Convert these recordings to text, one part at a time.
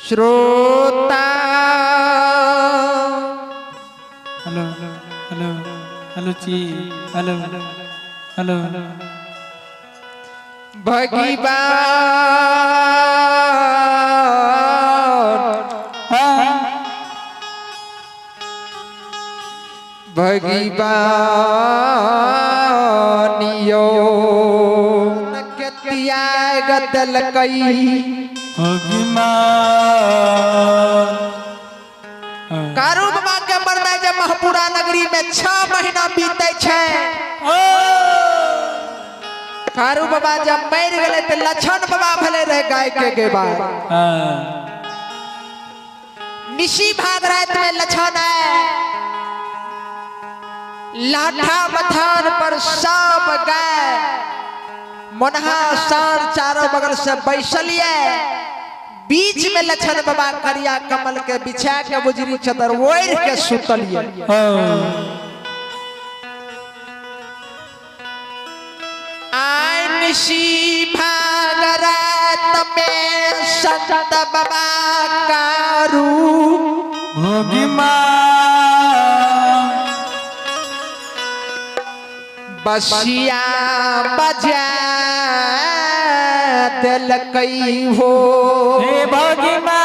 श्रोता hello hello hello जी hello hello भगवानियो नकतिया गदल कई कारू बाबा के मरना जब महपुरा नगरी में 6 महीना बीते छे। कारू बाबा जब मर गए तो लक्षण बाबा भले रहे गाय के बाद निशी भाग रात में लक्षण है लाठा मथान पर सब गाय मनहा सार चारों बगल से बैसलिए बीच में लक्षण बाबा करिया कमल के बिछा के बुजरी चदर ओढ़ के सुतलिए। निशी भाग रात में संत बाबा कारू बसिया बजा दिल कई हो हे भगिमा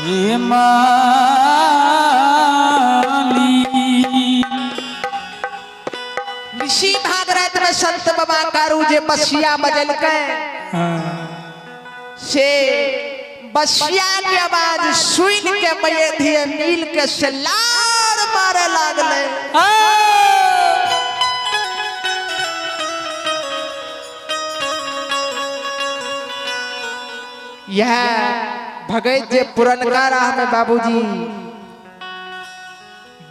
हे माली निशी भाग रात में संत बाबा कारू जे बसिया बजल के से बसिया की आवाज सुन के मये दिए नील के से लार मारे लागले। यह भगत जे पुरनका राह में बाबूजी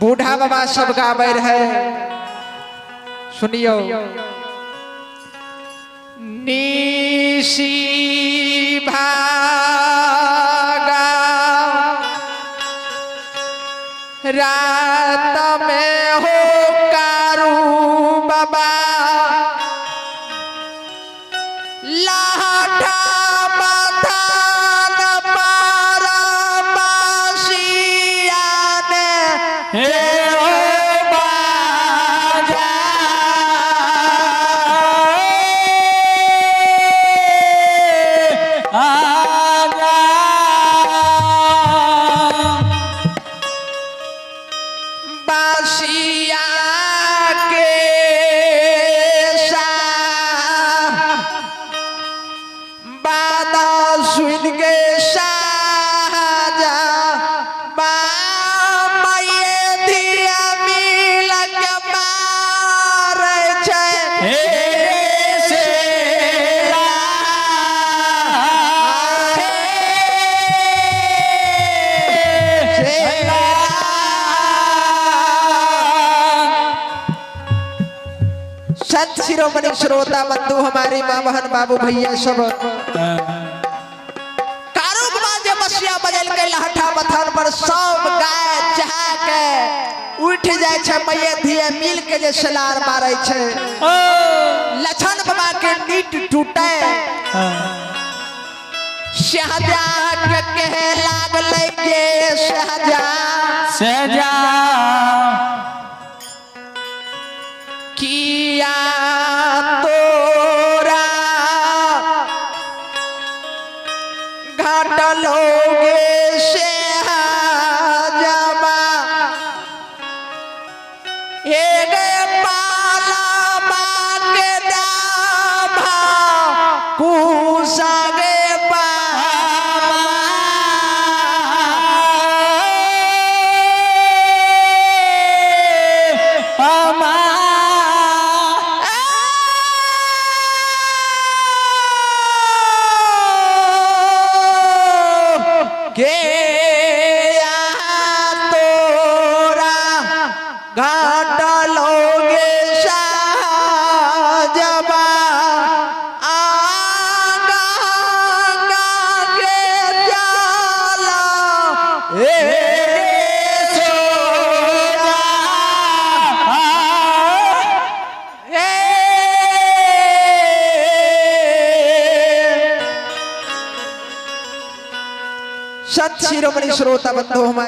बूढ़ा बाबा सब गावे रहे सुनियो। निशी भागा रात में हो कारू बाबा लाठा मथान पर बसिया ने संत शिरोमणि श्रोता बंधु हमारे माँ बहन बाबू भैया सब कारू बाबा जे बसिया बजल के लाठा मथान पर सब गाय चाह के उठ जाए छे मये धिए मिल के जे सलार मारे छे। लक्षण बाबा के नीट टूटे शहजा के कहे लागले के शहजा सहजा किया तोरा घाटलोगे से जमा एक पाला के दाभा कुसगे घाटलोगे जमा आगा के जाला सत शिरोमणि श्रोता बंधु हमारे